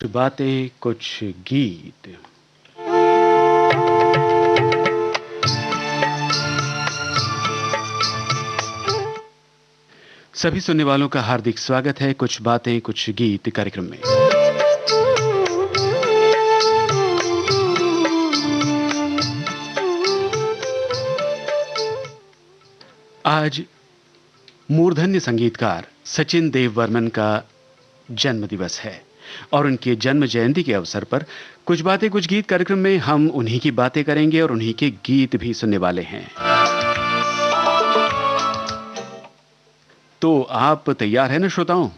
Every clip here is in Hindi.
बातें कुछ गीत। सभी सुनने वालों का हार्दिक स्वागत है कुछ बातें कुछ गीत कार्यक्रम में। आज मूर्धन्य संगीतकार सचिन देव बर्मन का जन्म दिवस है और उनके जन्म जयंती के अवसर पर कुछ बातें कुछ गीत कार्यक्रम में हम उन्हीं की बातें करेंगे और उन्हीं के गीत भी सुनने वाले हैं। तो आप तैयार हैं ना श्रोताओं?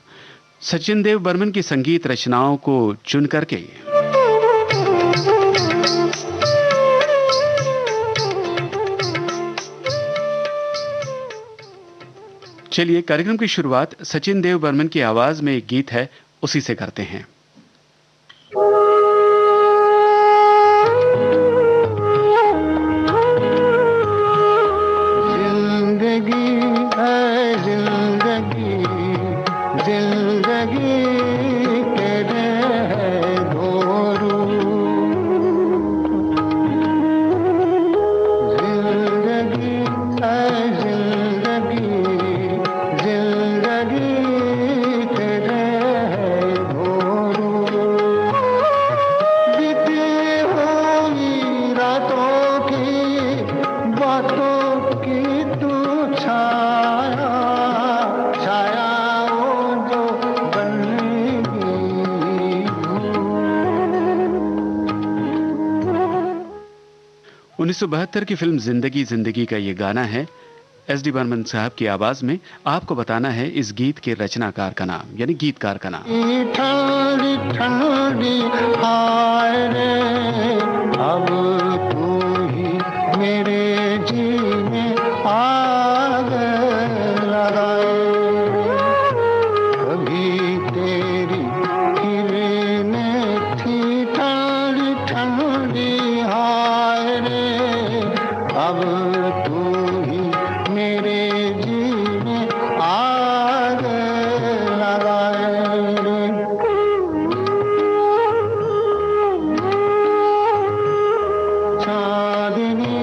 सचिन देव बर्मन की संगीत रचनाओं को चुन करके चलिए कार्यक्रम की शुरुआत सचिन देव बर्मन की आवाज में एक गीत है उसी से करते हैं। उन्नीस सौ बहत्तर की फिल्म जिंदगी जिंदगी का ये गाना है। एस.डी. बर्मन साहब की आवाज में आपको बताना है इस गीत के रचनाकार का नाम यानी गीतकार का नाम। ठंडी ठंडी हाय रे अब तू ही मेरे जीने आग लगाए कभी तेरी किरणें थी ठंडी ठंडी हाय रे अब तू ही मेरे जीने आग लगाए रे। चांदनी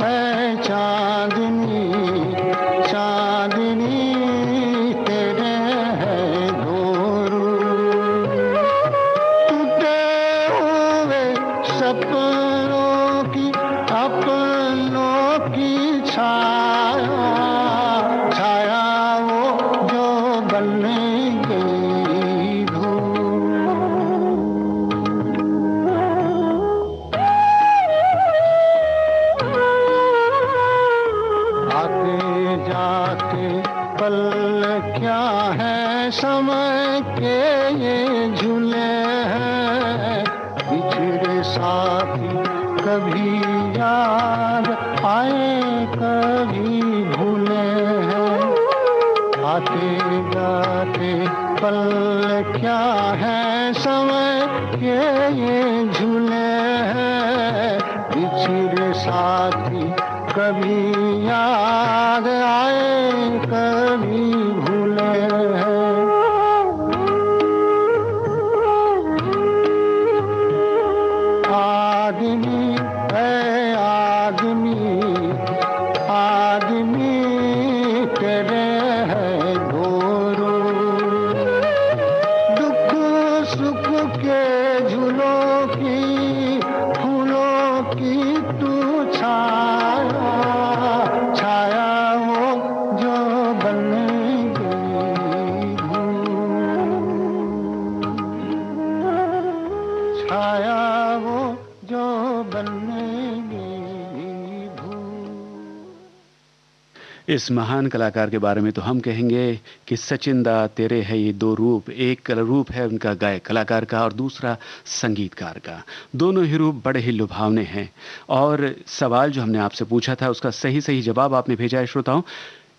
है चांदनी चांदनी तेरे है दो रूप टूटे हुए सपनों की अपनों की छाया छाया वो जो बन गई धूप आते जाते पल क्या है समय के ये झूले हैं बिछड़े साथी कभी याद आए कभी भूले हैं आते जाते पल क्या है समय के ये झूले हैं बिछड़े साथी कभी याद आए कभी भूले हैं। आदमी है आदमी आदमी तेरे है दो रूप दुख सुख के झूलों की फूलों की तू छाया छाया वो जो बन गई धूप छाया वो जो बन गई धूप। इस महान कलाकार के बारे में तो हम कहेंगे कि सचिन दा तेरे है ये दो रूप। एक रूप है उनका गायक कलाकार का और दूसरा संगीतकार का। दोनों ही रूप बड़े ही लुभावने हैं। और सवाल जो हमने आपसे पूछा था उसका सही सही जवाब आपने भेजा है श्रोताओं।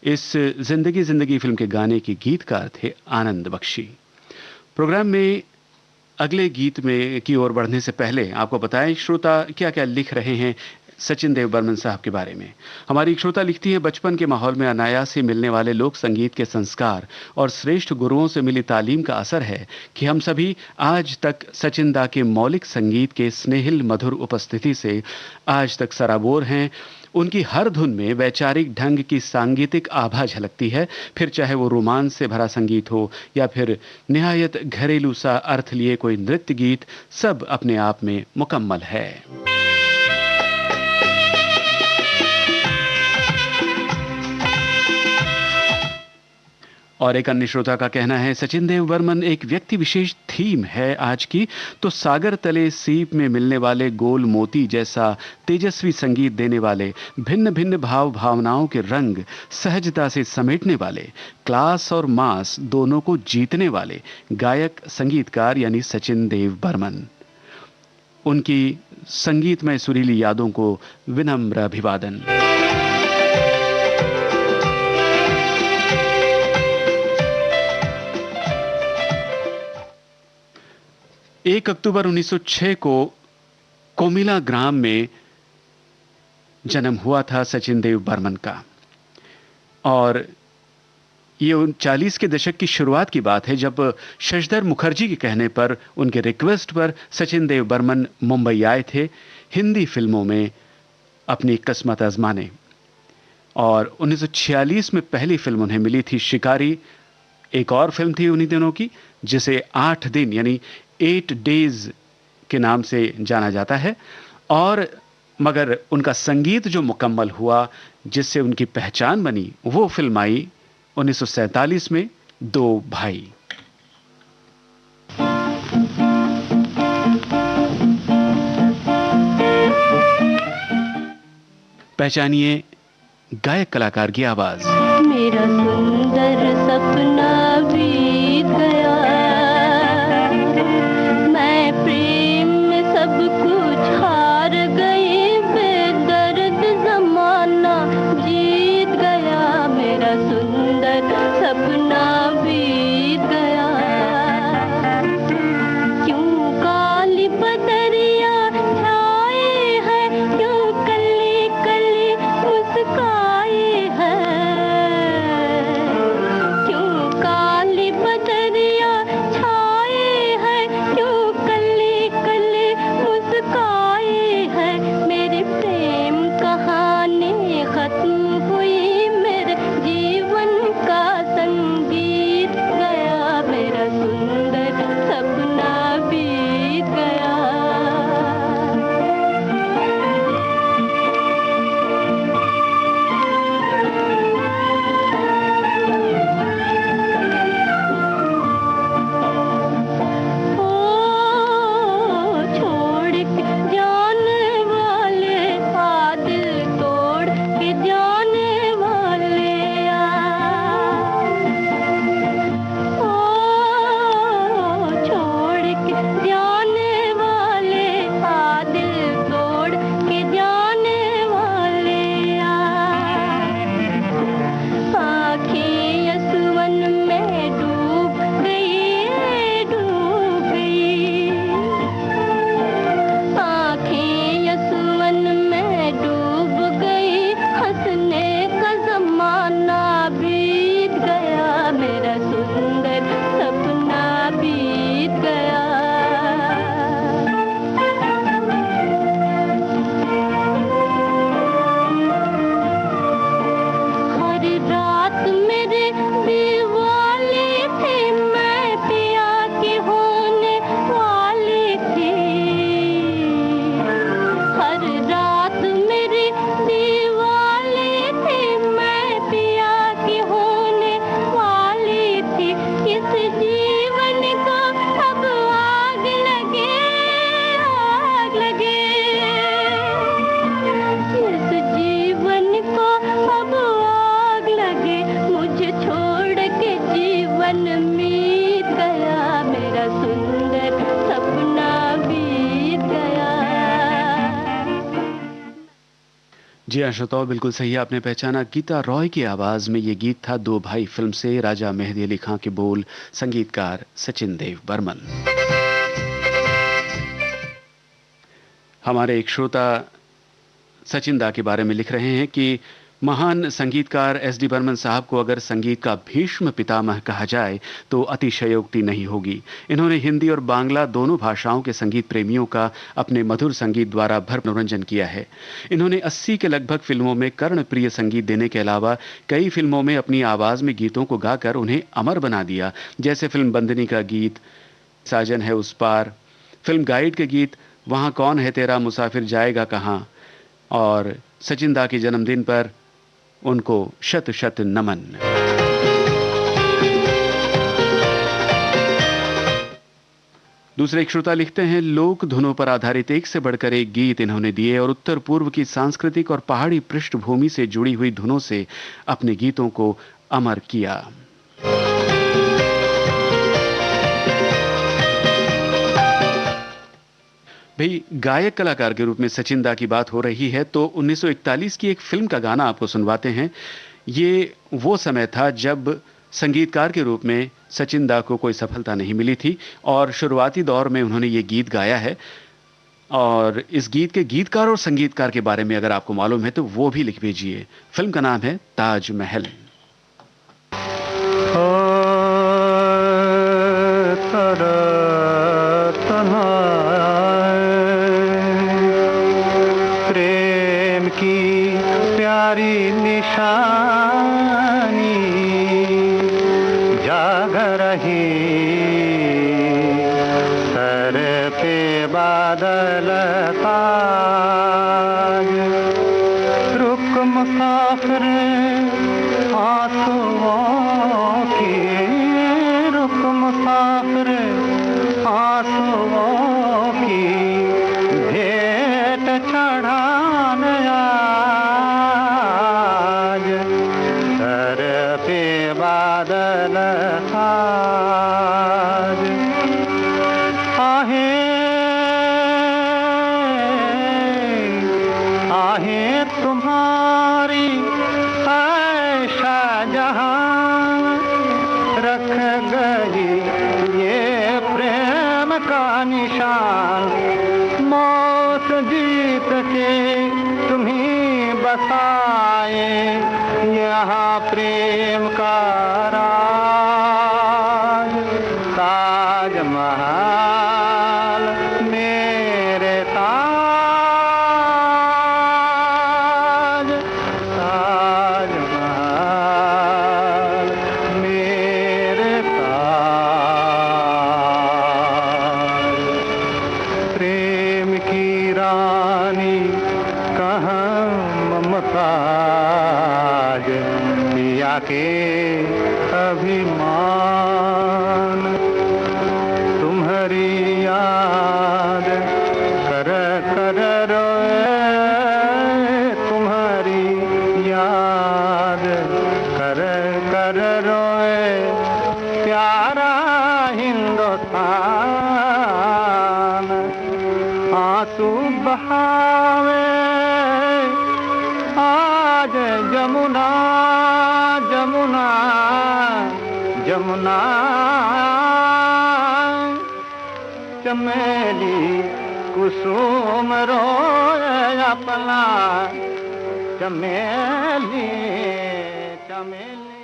इस जिंदगी जिंदगी फिल्म के गाने के गीतकार थे आनंद बख्शी। प्रोग्राम में अगले गीत में की ओर बढ़ने से पहले आपको बताएं श्रोता क्या क्या लिख रहे हैं सचिन देव बर्मन साहब के बारे में। हमारी एक श्रोता लिखती है, बचपन के माहौल में अनायास ही मिलने वाले लोक संगीत के संस्कार और श्रेष्ठ गुरुओं से मिली तालीम का असर है कि हम सभी आज तक सचिन दा के मौलिक संगीत के स्नेहिल मधुर उपस्थिति से आज तक सराबोर हैं। उनकी हर धुन में वैचारिक ढंग की सांगीतिक आभा झलकती है, फिर चाहे वो रोमांस से भरा संगीत हो या फिर निहायत घरेलू सा अर्थ लिए कोई नृत्य गीत, सब अपने आप में मुकम्मल है। और एक अन्य श्रोता का कहना है, सचिन देव बर्मन एक व्यक्ति विशेष थीम है आज की, तो सागर तले सीप में मिलने वाले गोल मोती जैसा तेजस्वी संगीत देने वाले, भिन्न भिन्न भाव भावनाओं के रंग सहजता से समेटने वाले, क्लास और मास दोनों को जीतने वाले गायक संगीतकार यानी सचिन देव बर्मन। उनकी संगीतमय सुरीली यादों को विनम्र अभिवादन। 1 अक्टूबर 1906 को कोमिला ग्राम में जन्म हुआ था सचिन देव बर्मन का, और ये 40 के दशक की शुरुआत की बात है जब शशिधर मुखर्जी के कहने पर, उनके रिक्वेस्ट पर सचिन देव बर्मन मुंबई आए थे हिंदी फिल्मों में अपनी किस्मत आजमाने। और 1946 में पहली फिल्म उन्हें मिली थी शिकारी। एक और फिल्म थी उन्हीं दिनों की जिसे 8 दिन यानी 8 डेज के नाम से जाना जाता है। और मगर उनका संगीत जो मुकम्मल हुआ, जिससे उनकी पहचान बनी, वो फिल्म आई 1947 में, दो भाई। पहचानिए गायक कलाकार की आवाज। मेरा सुंदर सपना बीत गया, मैं प्रेम में सब कुछ हार गई, बेदर्द जमाना जीत गया, मेरा सुंदर सपना बीत गया। क्यों काली बदरिया छाए है, क्यों कली कली मुस्काए है, क्यों काली बदरिया छाए है, क्यों कली कली मुस्काए है, मेरी प्रेम कहानी खत्म हुई, मेरे जीवन का संगीत गया, मेरा सुंदर सपना बीत गया। ओ छोड़ के जाने वाले, दिल तोड़ के जाने वाले ओ छोड़ के जाने वाले, दिल तोड़ के जाने वाले आँखें यशवन में डूब गई, डूब गई, आँखें यशवन में डूब गई, हंसने का जमाना बीत गया, मेरा सुंदर सपना बीत गया। हर रात मेरे दीवाले थे, मैं पिया की होने वाली थी, हर रात मेरे दीवाले थे, मैं पिया की होने वाली थी, इस जीवन को अब आग लगे, आग लगे, इस जीवन को अब आग लगे, मुझे छोड़ के जीवन बीत गया, मेरा सुंदर सपना बीत गया। जी हाँ श्रोताओं, बिल्कुल सही आपने पहचाना। गीता रॉय की आवाज में ये गीत था दो भाई फिल्म से, राजा मेहदी अली खां के बोल, संगीतकार सचिन देव बर्मन। हमारे एक श्रोता सचिन दा के बारे में लिख रहे हैं कि महान संगीतकार एस.डी. बर्मन साहब को अगर संगीत का भीष्म पितामह कहा जाए तो अतिशयोक्ति नहीं होगी। इन्होंने हिंदी और बांग्ला दोनों भाषाओं के संगीत प्रेमियों का अपने मधुर संगीत द्वारा भर मनोरंजन किया है। इन्होंने 80 के लगभग फिल्मों में कर्णप्रिय संगीत देने के अलावा कई फिल्मों में अपनी आवाज में गीतों को गाकर उन्हें अमर बना दिया, जैसे फिल्म बंदनी का गीत साजन है उस पार, फिल्म गाइड के गीत वहां कौन है तेरा मुसाफिर जाएगा कहां, और सचिन दा के जन्मदिन पर उनको शत शत नमन। दूसरे एक श्रोता लिखते हैं, लोक धुनों पर आधारित एक से बढ़कर एक गीत इन्होंने दिए और उत्तर पूर्व की सांस्कृतिक और पहाड़ी पृष्ठभूमि से जुड़ी हुई धुनों से अपने गीतों को अमर किया। भाई, गायक कलाकार के रूप में सचिन दा की बात हो रही है तो 1941 की एक फिल्म का गाना आपको सुनवाते हैं। ये वो समय था जब संगीतकार के रूप में सचिन दा को कोई सफलता नहीं मिली थी और शुरुआती दौर में उन्होंने ये गीत गाया है। और इस गीत के गीतकार और संगीतकार के बारे में अगर आपको मालूम है तो वो भी लिख भेजिए। फिल्म का नाम है ताजमहल। प्यारी निशानी जाग रही, सर पे बादल ताज, रुक मुसाफिर आंसुओं की, रुक मुसाफिर आंसुओं की, भेंट चढ़ाने बादल आज, आहें तुम्हारी ऐशा जहां, रख गई ये प्रेम का निशान, मौत जीत के तुम्हीं बसाए यहाँ प्रेम का राज, ताजमहल मेरे ताज, ताजमहल मेरे ताज, प्रेम की रानी कहाँ ममताज, पिया के अभिमान, तुम्हारी याद कर कर रोए, तुम्हारी याद कर कर रोए, प्यारा हिंदुस्तान, आंसू बहावे आज जमुना, जमुना, जमुना, चमेली कुसुम रोए अपना, चमेली, चमेली।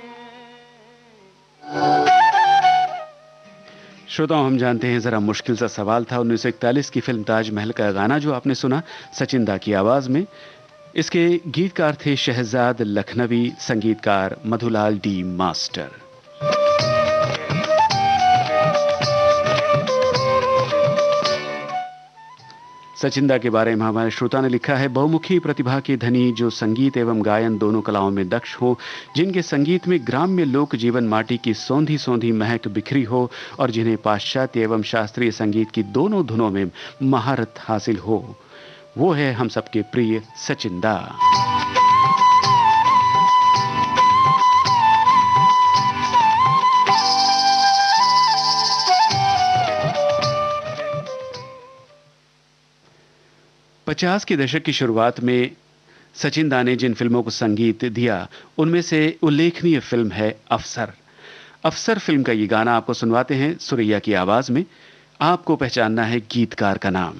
श्रोताओं, हम जानते हैं जरा मुश्किल सा सवाल था। 1941 की फिल्म ताजमहल का गाना जो आपने सुना सचिन दा की आवाज में, इसके गीतकार थे शहजाद लखनवी, संगीतकार मधुलाल डी मास्टर। सचिन दा के बारे में हमारे श्रोता ने लिखा है, बहुमुखी प्रतिभा के धनी जो संगीत एवं गायन दोनों कलाओं में दक्ष हो, जिनके संगीत में ग्राम्य लोक जीवन माटी की सौंधी सौंधी महक बिखरी हो और जिन्हें पाश्चात्य एवं शास्त्रीय संगीत की दोनों धुनों में महारत हासिल हो, वो है हम सबके प्रिय सचिन दा। पचास के दशक की शुरुआत में सचिन दा ने जिन फिल्मों को संगीत दिया उनमें से उल्लेखनीय फिल्म है अफसर। अफसर फिल्म का ये गाना आपको सुनवाते हैं सुरैया की आवाज में। आपको पहचानना है गीतकार का नाम।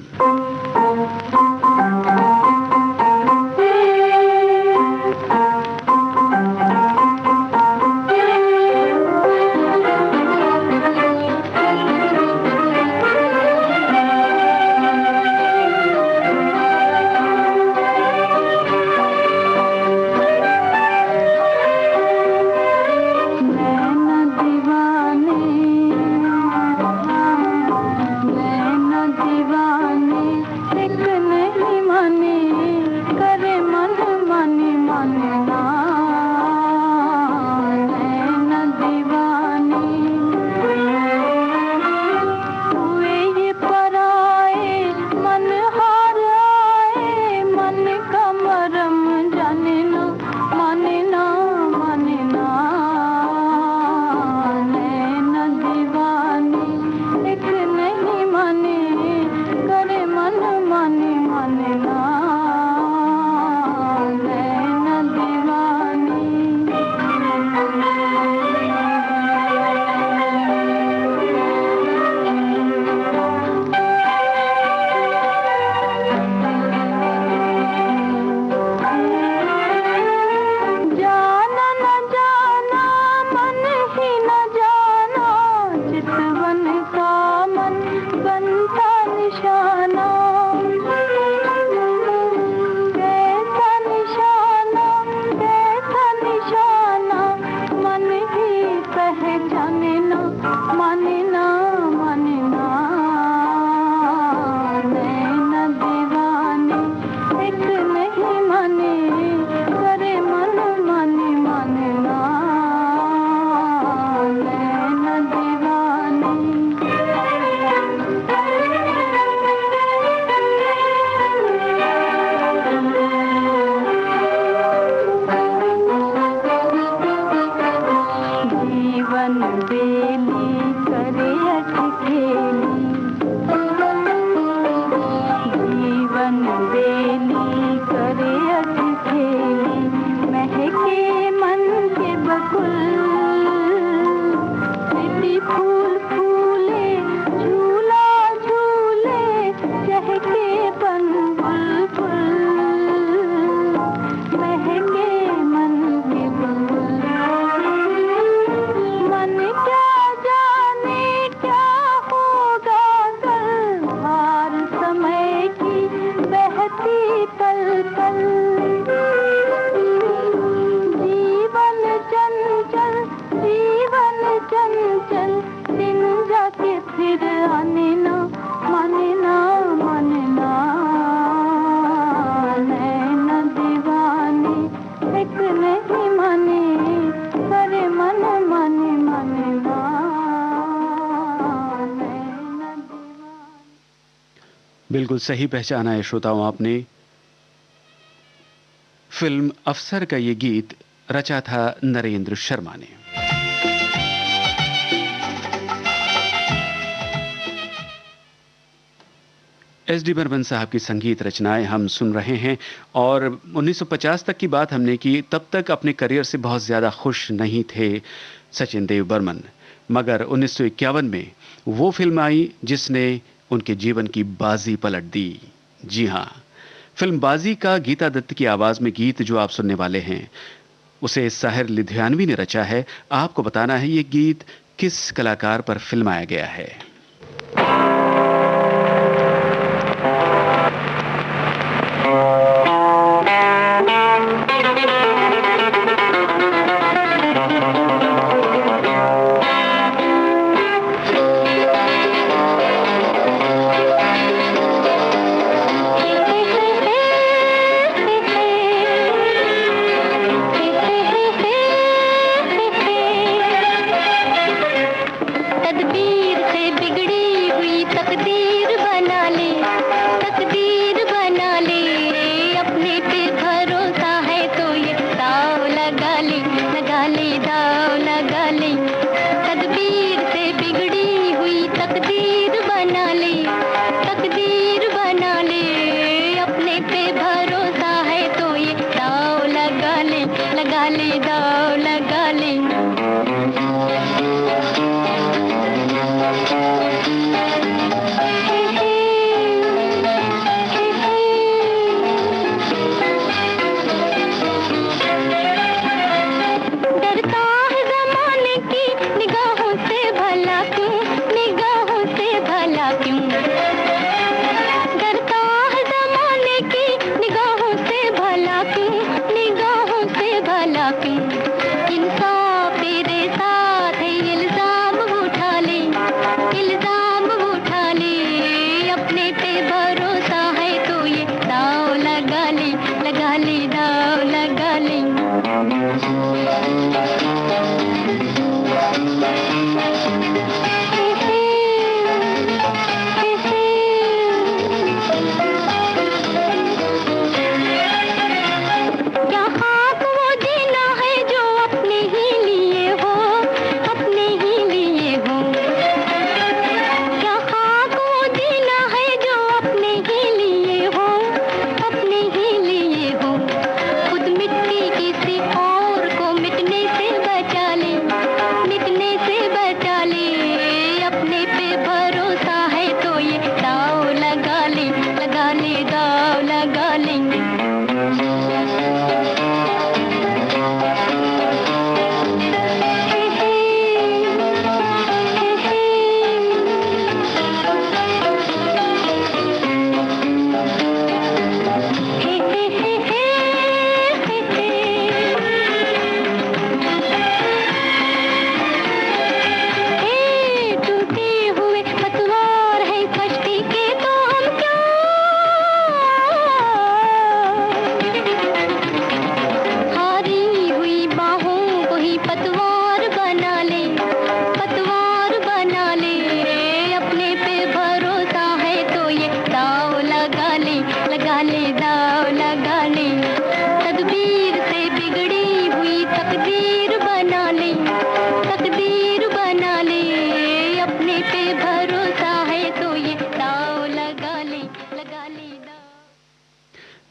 दीवाने एक नहीं माने करे मन माने माने ना नैना दीवाने हुए ये पराए मन हार आए मन का मरम जाने ना माने ना माने ना नैना दीवाने एक नहीं माने करे मन माने माने ना नैना दीवाने जाना न जाना मन ही न जाना चितवन का मन बनता निशाना कैसा निशाना मन ही पहचाने ना माने ना माने ना नैना दीवाने एक नहीं माने करे मन माने माने ना नैना दीवाने जीवन बेली करे अटखेली जीवन बेली करे अटखेली महके मन के बकुल मिट्टी फूल फूले झूला झूले चहके बन बुलबुल महके मन के बकुल मन क्या जाने क्या होगा कल भार समय की बहती पल पल जीवन चंचल दिन जाके फिर आने ना माने ना माने ना नैना दीवाने एक नहीं माने करे मन माने माने ना नैना दीवाने। बिल्कुल सही पहचाना है श्रोताओं आपने। फिल्म अफसर का ये गीत रचा था नरेंद्र शर्मा ने। एस.डी. बर्मन साहब की संगीत रचनाएं हम सुन रहे हैं और 1950 तक की बात हमने की। तब तक अपने करियर से बहुत ज़्यादा खुश नहीं थे सचिन देव बर्मन, मगर 1951 में वो फिल्म आई जिसने उनके जीवन की बाजी पलट दी। जी हाँ, फिल्म बाजी का गीता दत्त की आवाज़ में गीत जो आप सुनने वाले हैं उसे साहिर लुधियानवी ने रचा है। आपको बताना है ये गीत किस कलाकार पर फिल्माया गया है।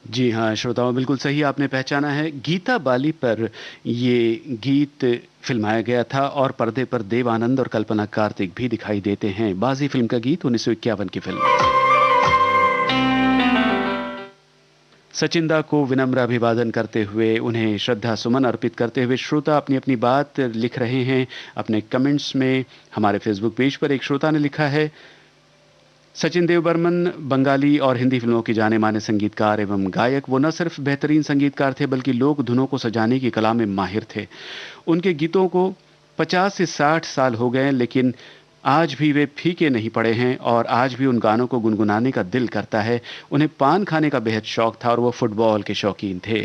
जी हाँ श्रोताओं, बिल्कुल सही आपने पहचाना है। गीता बाली पर ये गीत फिल्माया गया था और पर्दे पर देव आनंद और कल्पना कार्तिक भी दिखाई देते हैं। बाजी फिल्म का गीत 1951 की फिल्म। सचिन दा को विनम्र अभिवादन करते हुए, उन्हें श्रद्धा सुमन अर्पित करते हुए श्रोता अपनी अपनी बात लिख रहे हैं अपने कमेंट्स में। हमारे फेसबुक पेज पर एक श्रोता ने लिखा है, सचिन देव बर्मन बंगाली और हिंदी फिल्मों के जाने माने संगीतकार एवं गायक। वो न सिर्फ बेहतरीन संगीतकार थे बल्कि लोक धुनों को सजाने की कला में माहिर थे। उनके गीतों को 50 से 60 साल हो गए लेकिन आज भी वे फीके नहीं पड़े हैं और आज भी उन गानों को गुनगुनाने का दिल करता है। उन्हें पान खाने का बेहद शौक था और वो फुटबॉल के शौकीन थे।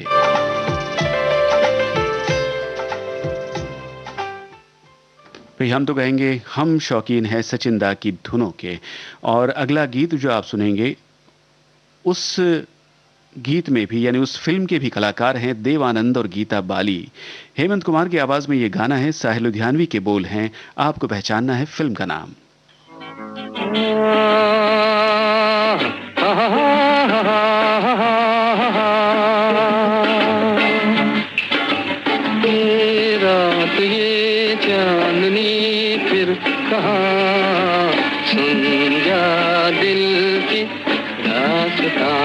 भाई हम तो कहेंगे हम शौकीन हैं सचिन दा की धुनों के। और अगला गीत जो आप सुनेंगे उस गीत में भी यानी उस फिल्म के भी कलाकार हैं देव आनंद और गीता बाली। हेमंत कुमार की आवाज में ये गाना है, साहिल लुधियानवी के बोल हैं। आपको पहचानना है फिल्म का नाम। रात ये चांदनी फिर कहाँ, सुन जा दिल की दास्तां।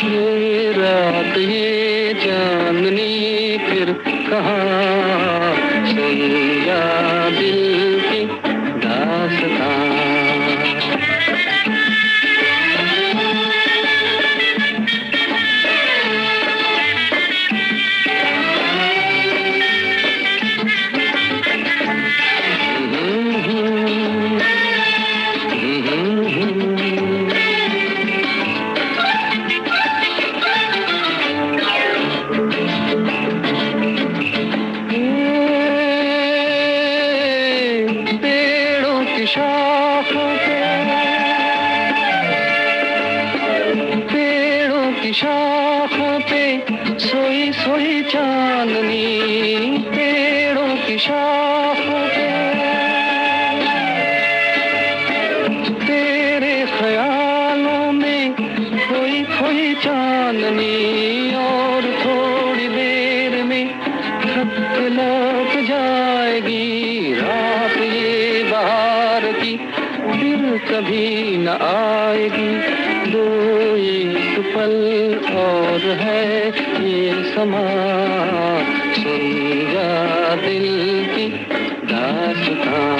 ये रात ये चांदनी फिर कहाँ, सुन जा दिल की दास्तां। शाखों पे सोई सोई चांदनी, पेड़ों की शाखों पे तेरे ख्यालों में खोई खोई चांदनी। और थोड़ी देर में खत लौट जाएगी रात ये बहार की, फिर कभी न आएगी। दो एक पल और है ये समा, सुन जा दिल की दास्तां।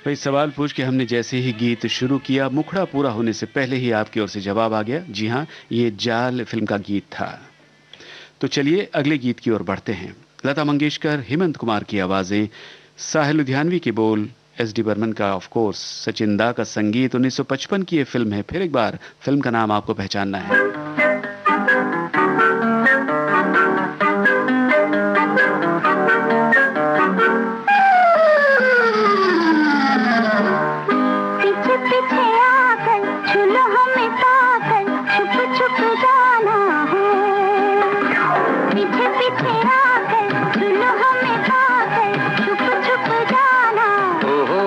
भाई सवाल पूछ के हमने जैसे ही गीत शुरू किया, मुखड़ा पूरा होने से पहले ही आपकी ओर से जवाब आ गया। जी हाँ, ये जाल फिल्म का गीत था। तो चलिए अगले गीत की ओर बढ़ते हैं। लता मंगेशकर, हेमंत कुमार की आवाजें, साहिल लुधियानवी के बोल, एस डी बर्मन का ऑफ कोर्स, सचिन दा का संगीत। 1955 की ये फिल्म है। फिर एक बार फिल्म का नाम आपको पहचानना है। पीछे पीछे आकर छुलो हमें पाकर, छुप छुप जाना हो। पीछे पीछे आकर छुलो हमें पाकर, छुप छुप जाना। ओहो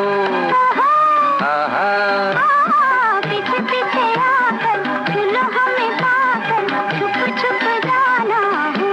आहा, पीछे पीछे आकर छुलो हमें पाकर, छुप छुप जाना हो।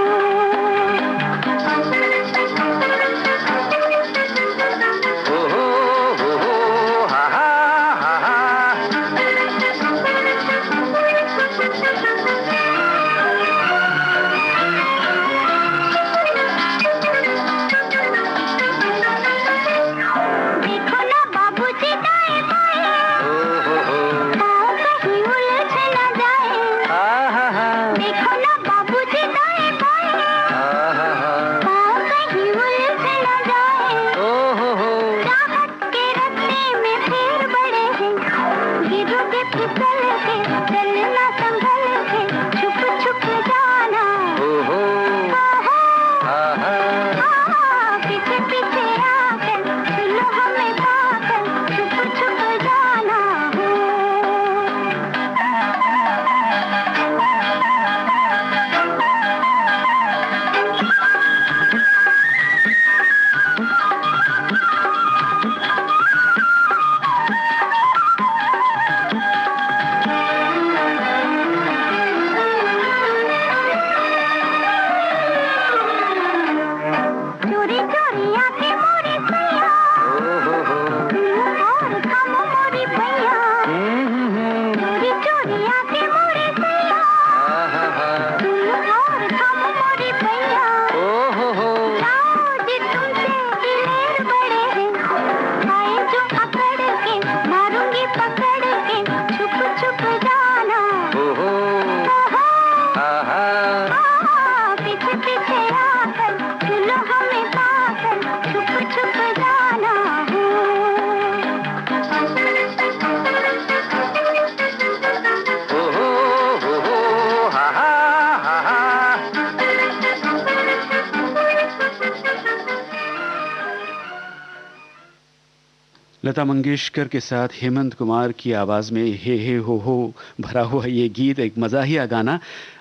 लता मंगेशकर के साथ हेमंत कुमार की आवाज में हे हो भरा हुआ ये गीत, एक मजाहिया गाना।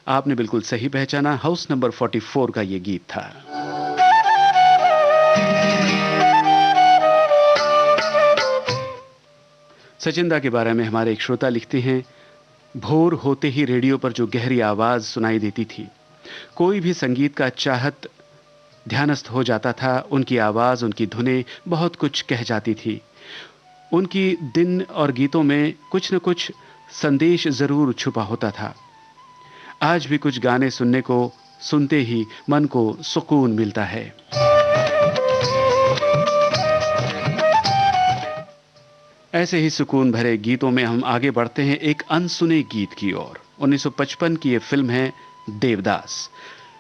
आपने बिल्कुल सही पहचाना, हाउस नंबर 44 का ये गीत था। सचिन दा के बारे में हमारे एक श्रोता लिखते हैं, भोर होते ही रेडियो पर जो गहरी आवाज सुनाई देती थी, कोई भी संगीत का चाहत ध्यानस्थ हो जाता था। उनकी आवाज, उनकी धुनें बहुत कुछ कह जाती थी। उनकी दिन और गीतों में कुछ न कुछ संदेश जरूर छुपा होता था। आज भी कुछ गाने सुनते ही मन को सुकून मिलता है। ऐसे ही सुकून भरे गीतों में हम आगे बढ़ते हैं एक अनसुने गीत की ओर। 1955 की यह फिल्म है देवदास।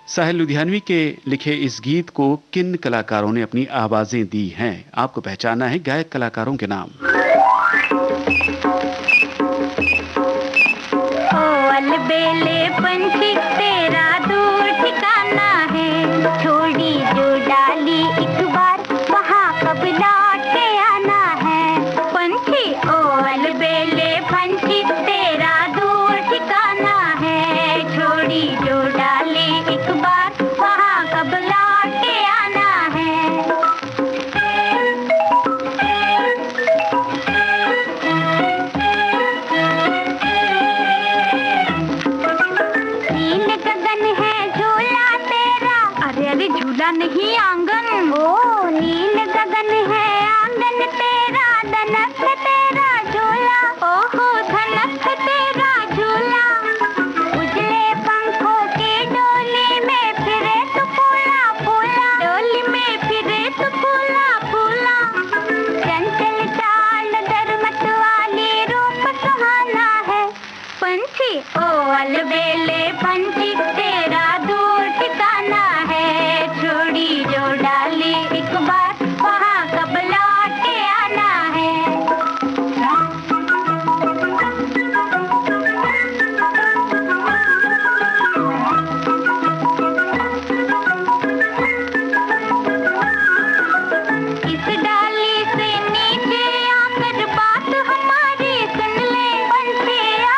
साहिल लुधियानवी के लिखे इस गीत को किन कलाकारों ने अपनी आवाजें दी हैं? आपको पहचानना है गायक कलाकारों के नाम। ओ अलबेले पंछी तेरा दूर ठिकाना है, छोड़ी जो डाली एक बार वहाँ कब लौट के आना है। पंछी ओ अलबेले पंछी तेरा दूर ठिकाना है, छोड़ी जो डाली एक बार वहाँ कब लौट के आना है। नील गगन है झूला तेरा, अरे अरे झूला नहीं आंगन। ओ नील गगन है आंगन तेरा, धनक तेरा झूला, ओहो धनक तेरा झूला। उजले पंखों की डोली में फिरे तो फूला फूला, डोली में फिरे तो फूला फूला। चंचल चाल दरमत वाली रूप सुहाना है। पंछी ओ अलबेले पंछी तेरा दूर ठिकाना है, छोड़ी जो डाली एक बार वहाँ कब लौट के आना है। इस डाली से नीचे आकर बात हमारी सुन ले पंछिया,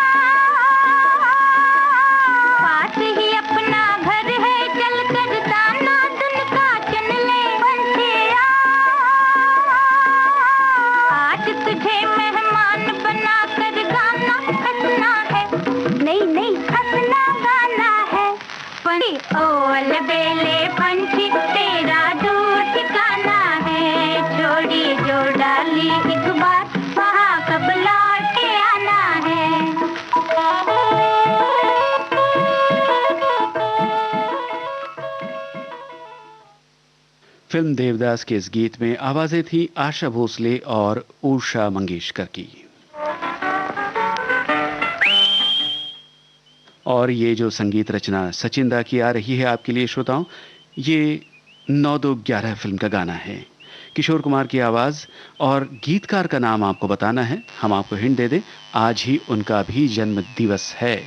पास ही अपना घर है चलकर दाना दुन का चुन ले पंछिया। आज तुझे मेहमान बनाकर गाना हंसना है, नहीं नहीं हंसना गाना है। पंछी ओ अलबेले पंछी तेरा दूर ठिकाना है, छोड़ी जो डाली एक बार वहाँ कब लौट के आना है। फिल्म देवदास के इस गीत में आवाजें थी आशा भोसले और उषा मंगेशकर की। और ये जो संगीत रचना सचिन दा की आ रही है आपके लिए श्रोताओं, ये 9-2-11 फिल्म का गाना है। किशोर कुमार की आवाज और गीतकार का नाम आपको बताना है। हम आपको हिंट दे दें, आज ही उनका भी जन्म दिवस है।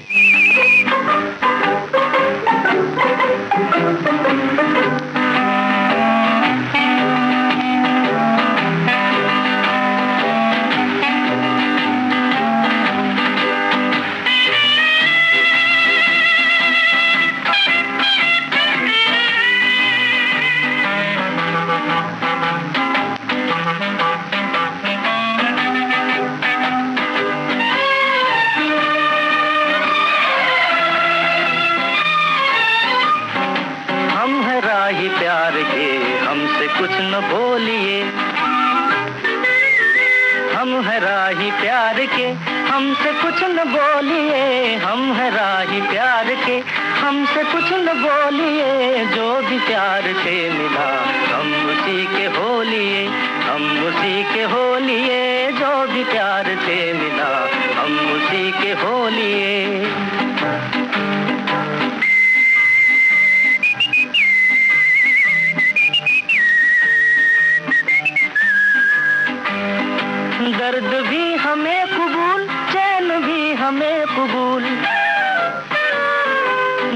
कुछ न बोलिए, हम है राही प्यार के, हमसे कुछ न बोलिए। हम है राही प्यार के, हमसे कुछ न बोलिए। जो भी प्यार से मिला हम उसी के हो लिए, हम उसी के हो लिए। जो भी प्यार से मिला हम उसी के हो लिए। दर्द भी हमें कबूल, चैन भी हमें कबूल।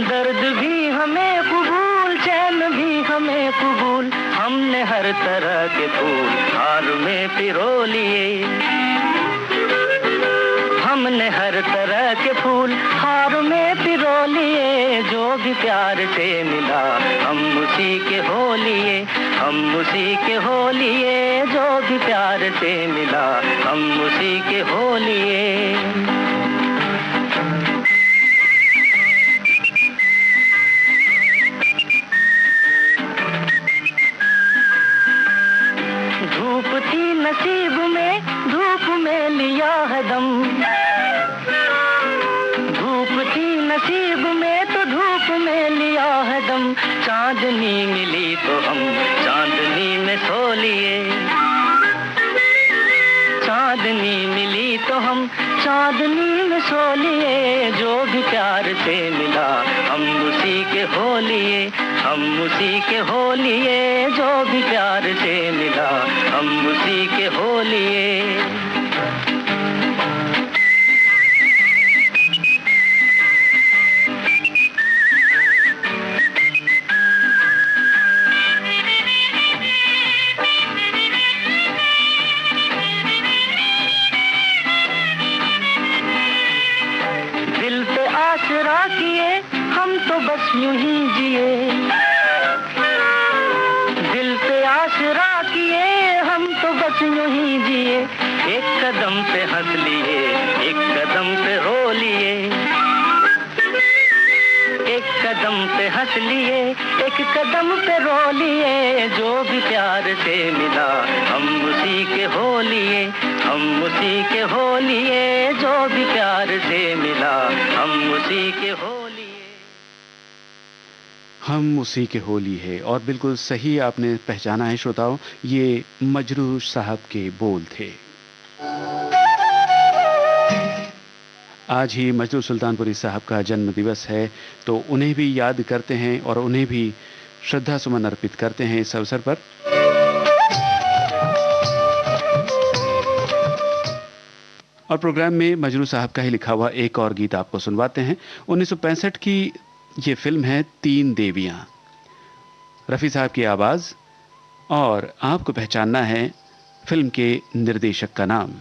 दर्द भी हमें कबूल, चैन भी हमें कबूल। हमने हमने हर तरह के फूल हार में पिरो लिए, हमने हर तरह के फूल हार में पिरो लिए, जो भी प्यार से मिला हम उसी के हो लिए, हम उसी के हो लिए, जो भी प्यार से मिला हम उसी के हो लिए। धूप थी नसीब में, धूप में लिया है दम, धूप थी नसीब में तो धूप में लिया है दम, चांदनी मिली तो हम चांदनी में सो लिए, चांदनी मिली तो हम चांदनी में सो लिए, जो भी प्यार से मिला हम उसी के हो लिए, हम उसी के हो लिए, जो भी प्यार से मिला हम उसी के हो लिए। दिल पे आसरा किए हम तो बस यूं ही जिए, दिल पे आसरा किए हम तो बस यूं ही जिए, एक कदम पे हंस लिए, एक कदम पे रो लिए, एक कदम पे हंस लिए, एक कदम पे रो लिए, जो भी प्यार से मिला हम उसी के हो लिए, हम उसी के हो लिए, जो भी प्यार से मिला हम उसी के हो लिए। हम उसी के होली है, और बिल्कुल सही आपने पहचाना है श्रोताओं, ये मजरू साहब के बोल थे। आज ही मजरू सुल्तानपुरी साहब का जन्म दिवस है, तो उन्हें भी याद करते हैं और उन्हें भी श्रद्धा सुमन अर्पित करते हैं इस अवसर पर। और प्रोग्राम में मजरू साहब का ही लिखा हुआ एक और गीत आपको सुनवाते हैं। 1965 की ये फिल्म है तीन देवियां, रफ़ी साहब की आवाज़, और आपको पहचानना है फिल्म के निर्देशक का नाम।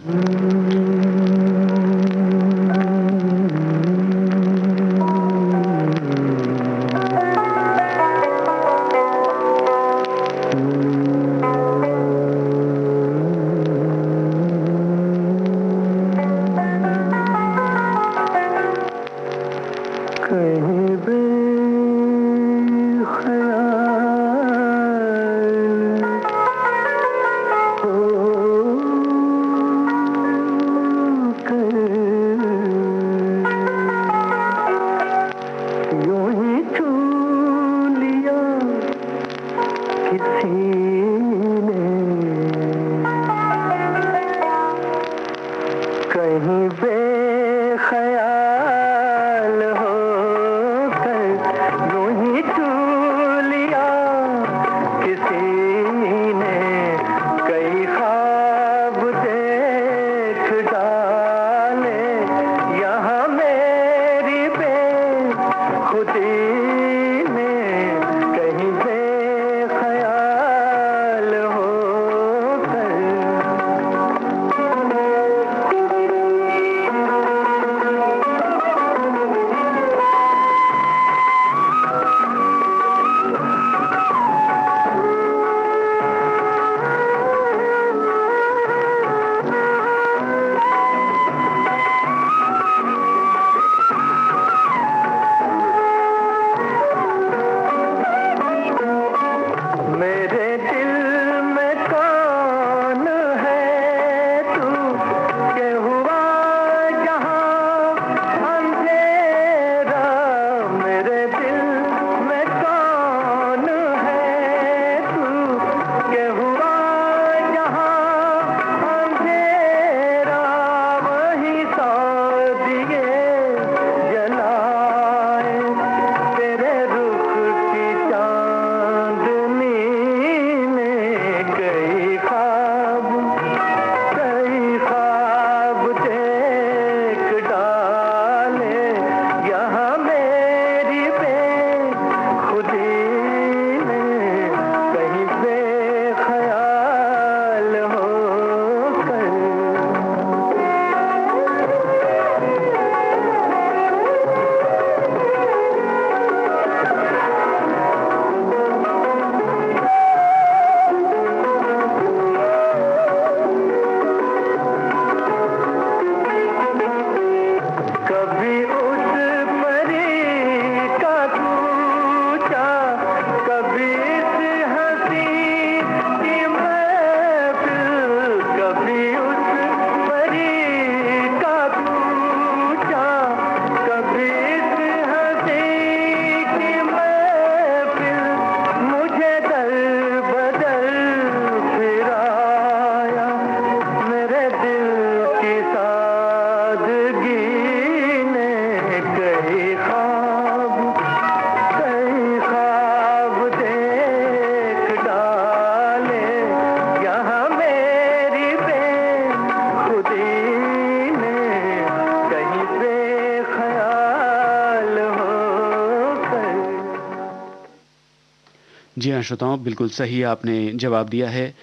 जी हाँ श्रोताओं, बिल्कुल सही आपने जवाब दिया है।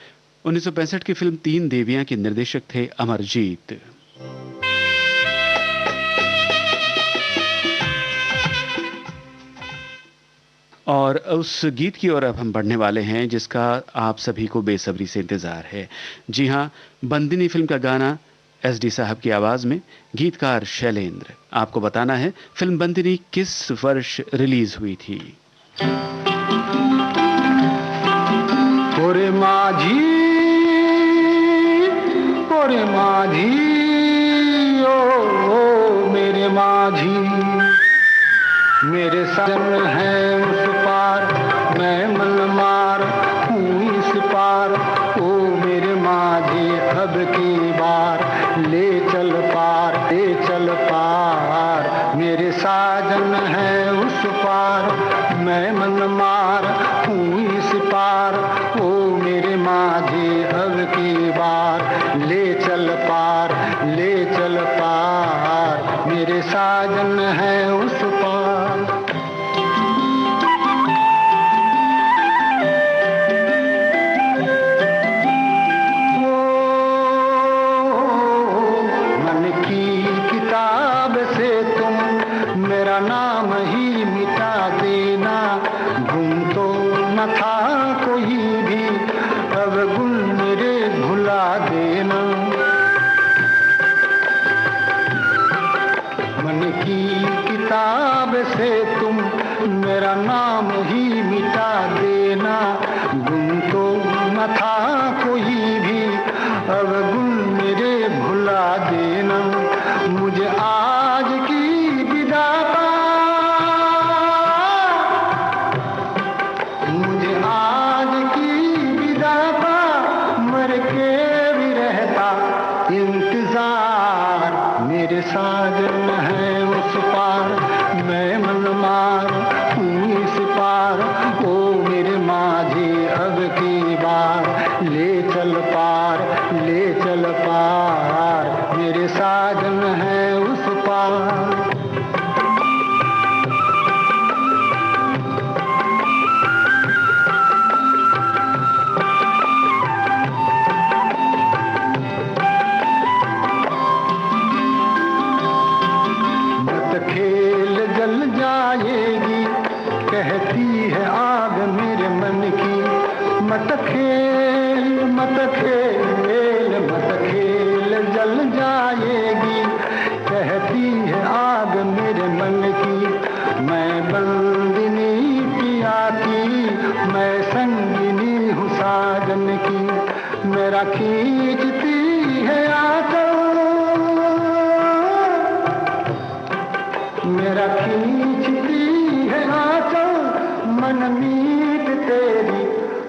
1965 की फिल्म तीन देवियां के निर्देशक थे अमरजीत। और उस गीत की ओर अब हम बढ़ने वाले हैं जिसका आप सभी को बेसब्री से इंतजार है। जी हाँ, बंदिनी फिल्म का गाना एसडी साहब की आवाज में, गीतकार शैलेंद्र। आपको बताना है फिल्म बंदिनी किस वर्ष रिलीज हुई थी। ओरे माझी, ओरे माझी, ओ मेरे माझी, मेरे सजन है उस पार, मैं मनमार हूँ इस पार। ओ मेरे माझी अब की बार ले चल पार, ले चल पार। मेरे साजन है उस पार, मैं मनमार हूँ इस पार। ओ मेरे माझी अब की बार ले चल पार, ले चल पार। मेरे साजन है उस पार। मन की किताब से तुम मेरा नाम ही मिटा देना। गुम तो न था कोई भी, अब गुण मेरे भुला देना। मन की किताब से तुम मेरा नाम ही मिटा देना। गुम तो न था कोई भी, अब गुण मेरे भुला देना। मुझे आज की विदा का, मुझे आज की विदा का मर के भी रहता इंतजार। मेरे साजन है उस पार, मैं मनमार हूँ इस पार। ओ मेरे माझी अब की बार ले चल पार, ले चल पार। मेरे साजन है उस पार। खेल जल जाएगी कहती है आग मेरे मन की। मत खेल, मत खेल, मत खेल जल जाएगी कहती है आग मेरे मन की। मैं बंदिनी पिया की, मैं संगिनी हूँ साजन की। मेरा खींचती है आंचल, मेरा खींचती है आंचल। मन मीत तेरी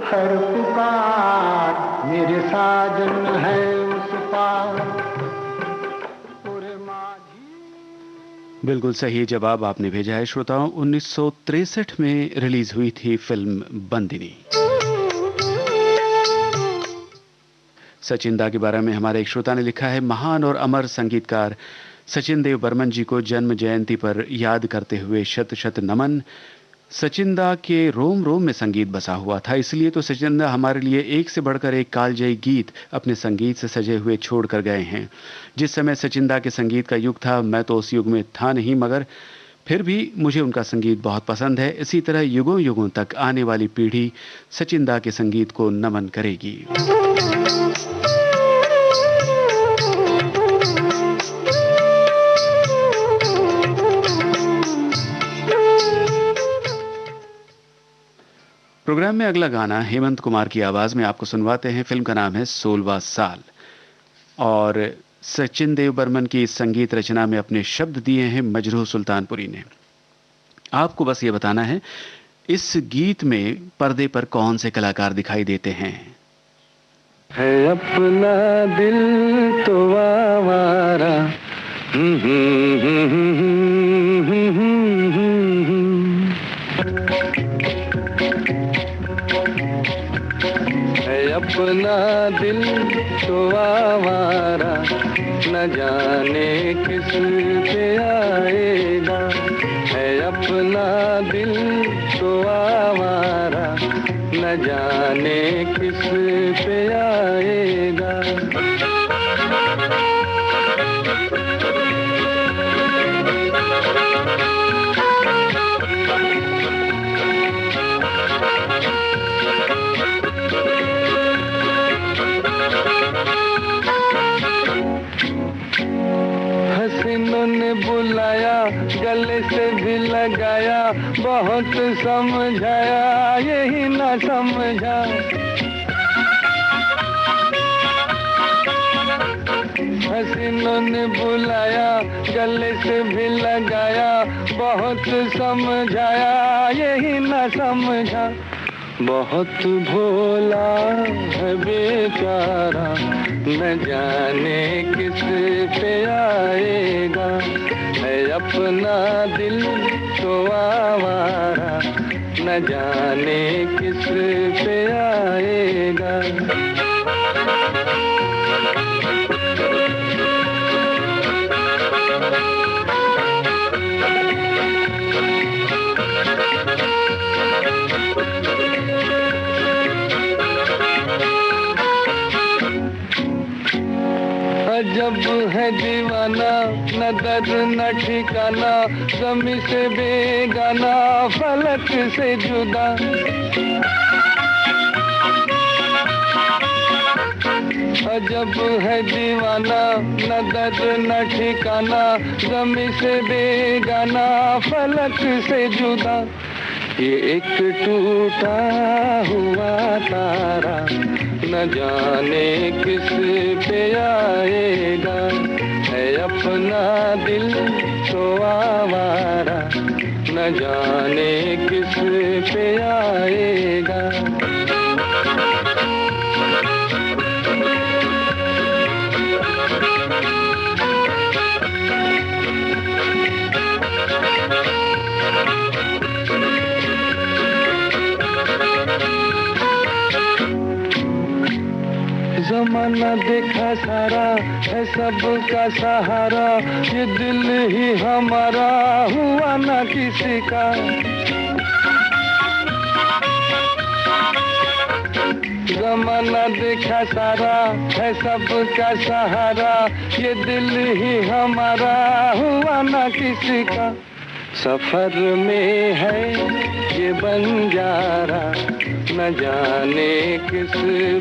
हर पुकार, मेरे साजन है उस पार। बिल्कुल सही जवाब आपने भेजा है श्रोताओं। 1963 में रिलीज हुई थी फिल्म बंदिनी। सचिन दा के बारे में हमारे एक श्रोता ने लिखा है, महान और अमर संगीतकार सचिन देव बर्मन जी को जन्म जयंती पर याद करते हुए शत शत नमन। सचिन दा के रोम रोम में संगीत बसा हुआ था, इसलिए तो सचिन दा हमारे लिए एक से बढ़कर एक कालजयी गीत अपने संगीत से सजे हुए छोड़ कर गए हैं। जिस समय सचिन दा के संगीत का युग था, मैं तो उस युग में था नहीं, मगर फिर भी मुझे उनका संगीत बहुत पसंद है। इसी तरह युगों युगों तक आने वाली पीढ़ी सचिन दा के संगीत को नमन करेगी। प्रोग्राम में अगला गाना हेमंत कुमार की आवाज में आपको सुनवाते हैं। फिल्म का नाम है 16वां साल और सचिन देव बर्मन की इस संगीत रचना में अपने शब्द दिए हैं मजरूह सुल्तानपुरी ने। आपको बस ये बताना है इस गीत में पर्दे पर कौन से कलाकार दिखाई देते हैं। है अपना दिल तो आवारा, है अपना दिल तो आवारा, न जाने किस पे आएगा। है अपना दिल तो आवारा, न जाने किस पे आएगा। हसीनों ने बुलाया, गले से भी लगाया, बहुत समझाया यही ना समझा। हसीनों ने बुलाया, गले से भी लगाया, बहुत समझाया यही ना समझा। बहुत भोला है बेचारा, न जाने किस पे आएगा। है अपना दिल तो आवारा, न जाने किस पे आएगा। अजब है दीवाना, न दर्द न ठिकाना, ज़मी से बेगाना, फलक से जुदा। अजब है दीवाना, न दर्द न ठिकाना, ज़मी से बेगाना, फलक से जुदा। ये एक टूटा हुआ तारा, न जाने किस पे आएगा। है अपना दिल तो आवारा, न जाने किस पे आएगा। जमाना देखा सारा है सबका सहारा, ये दिल ही हमारा हुआ ना किसी का। जमाना देखा सारा है सबका सहारा, ये दिल ही हमारा हुआ ना किसी का। सफर में है ये बंजारा, न जाने किस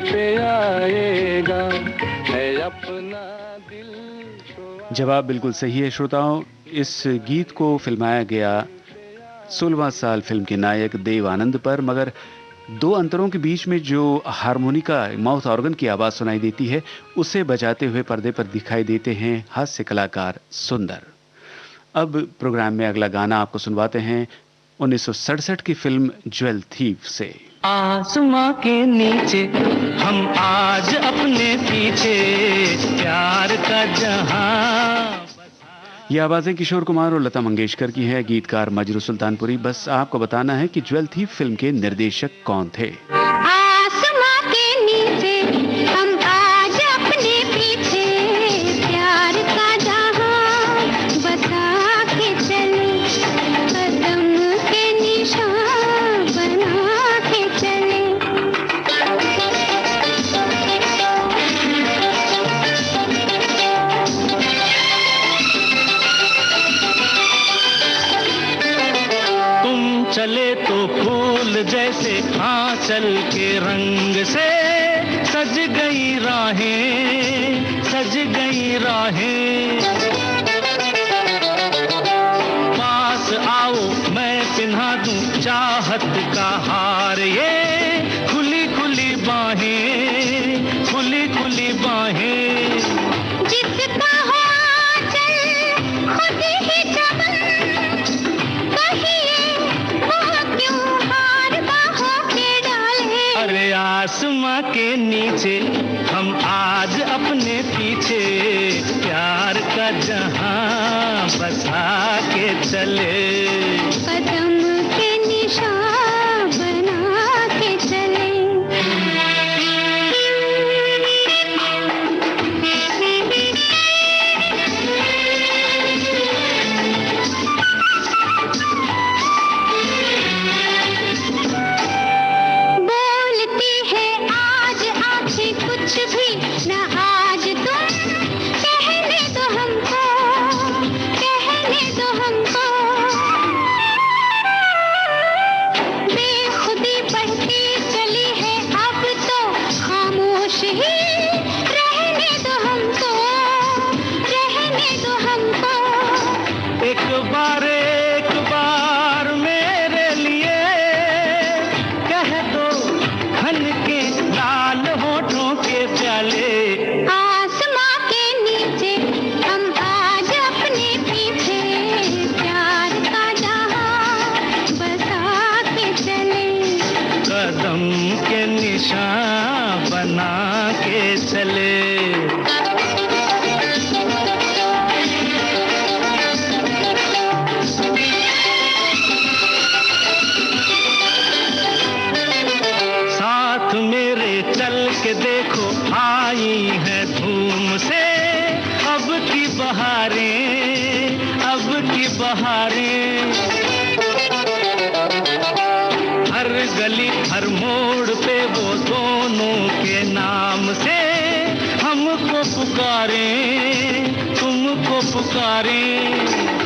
पे आएगा। है अपना दिल तो। जवाब बिल्कुल सही है श्रोताओं। इस गीत को फिल्माया गया 16वां साल फिल्म के नायक देव आनंद पर, मगर दो अंतरों के बीच में जो हारमोनिका माउथ ऑर्गन की आवाज सुनाई देती है, उसे बजाते हुए पर्दे पर दिखाई देते हैं हास्य कलाकार सुंदर। अब प्रोग्राम में अगला गाना आपको सुनवाते हैं 1967 की फिल्म ज्वेल थीफ से। आसमां के नीचे हम आज अपने पीछे, प्यार का जहां। ये आवाजें किशोर कुमार और लता मंगेशकर की है, गीतकार मजरू सुल्तानपुरी। बस आपको बताना है कि ज्वेल थीफ फिल्म के निर्देशक कौन थे। आसमां के नीचे हम आज अपने पीछे, प्यार का जहां बसा के चले, कदम के निशान बना के चले। चले तो फूल जैसे आंचल के रंग से, सज गई राहें, सज गई राहें। पास आओ मैं पिन्हा दूं चाहत का हार, ये खुली खुली बाहें, खुली खुली बाहें। जिसका हो आंचल खुद ही चमन, कहिए वो क्यों हार बाहों के डाले। अरे आसमां के नीचे हम आज अपने पीछे, प्यार का जहां बसा के चले, कदम के निशान बना के चले। खुश ही रहने दो हमको, रहने दो हमको। एक बार मेरे लिए कह दो घन के लाल होठों के प्याले। आसमां के नीचे हम आज अपने पीछे प्यार का जहां बसा के चले, कदम के निशान बना के चले। साथ मेरे चल के देखो आई है धूम से अब की बहारें, अब की बहारें। हर गली हर मोड़ पे वो दोनों के नाम से हमको पुकारें, तुमको पुकारें।